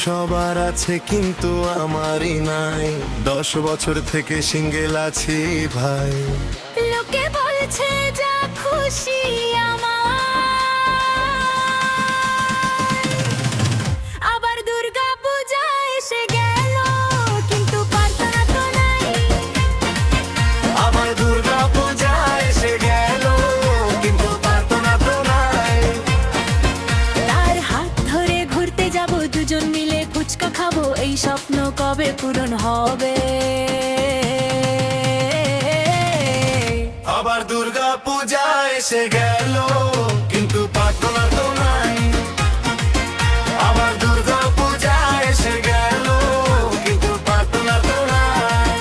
সবার আছে কিন্তু আমারই নাই, 10 বছর থেকে সিঙ্গেল আছি ভাই। লোকে বলছে যা খুশি আমার, আবার দুর্গা পূজা এসে গেল কিন্তু প্রার্থনা তো নাই। আমার দুর্গা পূজা এসে গেল কিন্তু প্রার্থনা তো নাই। তার হাত ধরে ঘুরতে যাব, দুজন মিলে ফুচকা খাবো, এই স্বপ্ন কবে পূরণ হবে? আবার দুর্গা পূজা এসে গেল কিন্তু প্রার্থনা তো নাই। আবার দুর্গা পূজা এসে গেল কিন্তু প্রার্থনা তো নাই।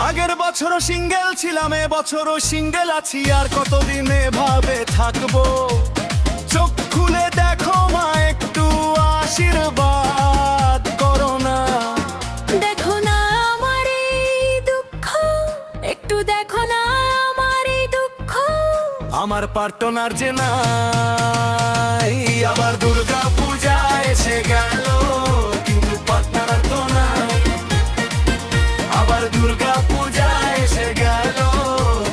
আগের বছরও সিঙ্গেল ছিলাম, এবছরও সিঙ্গেল আছি, আর কতদিন এভাবে থাকবো? চোখ খুলে দেখো মা, একটু আশীর্বাদ করো না। দেখো না আমার এই দুঃখ, একটু দেখো না আমার এই দুঃখ। আমার পার্টনার যে নাই। আবার দুর্গা পূজা এসে গেল কিন্তু পার্টনার তো নাই। আবার দুর্গা পূজা এসে গেল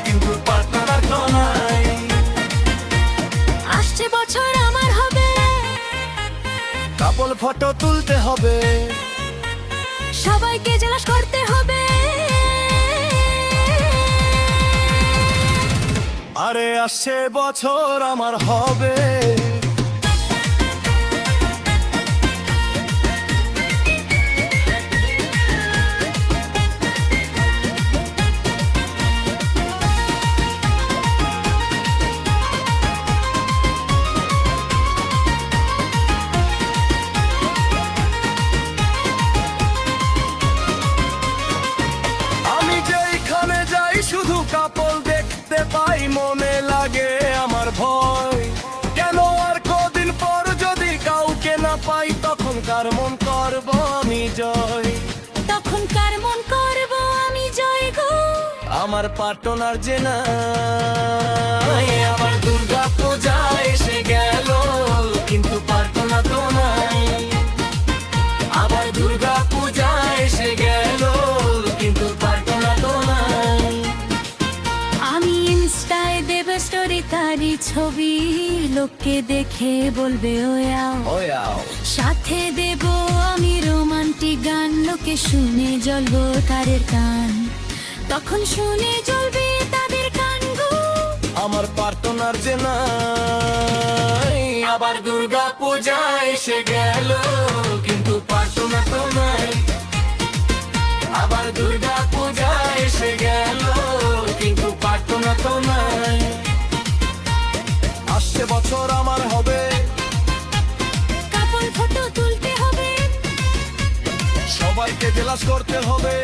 কিন্তু পার্টনার তো নাই। আসছে বছর আমার হবে, কাপল ফটো তুলতে হবে, সবাইকে জেলাস করতে হবে। আরে আসছে বছর আমার হবে। আমি যেখানে যাই শুধু কাপল দেখতে পাই, মনে লাগে আমার ভয়। কেন আর কদিন পর যদি কাউকে না পাই, তখন কার মন করব আমি জয়? তখন কার মন করব আমি জয় গো? আমার পার্টনার যে নাই। আবার দুর্গা পূজা এসে গেল কিন্তু প্রার্থনা তো নাই। আবার দুর্গা পূজা এসে গেল কিন্তু প্রার্থনা তো নাই। আমি ইনস্টায় দেব স্টোরি তারি ছবি, লোককে দেখে বলবে ওয়াও। সাথে দেব আমি রোমান্টিক গান, লোকে শুনে জ্বলবো তাদের কান, তখন শুনে জ্বলবে তাদের কান গো। আমার পার্টনার যে নাই। আবার দুর্গা পূজা এসে গেল কিন্তু প্রার্থনা তো নাই। আবার দুর্গা পূজা এসে গেল কিন্তু প্রার্থনা তো নাই। আসছে বছর আমার হবে, কাপল ফটো তুলতে হবে, সবাইকে জেলাস করতে হবে।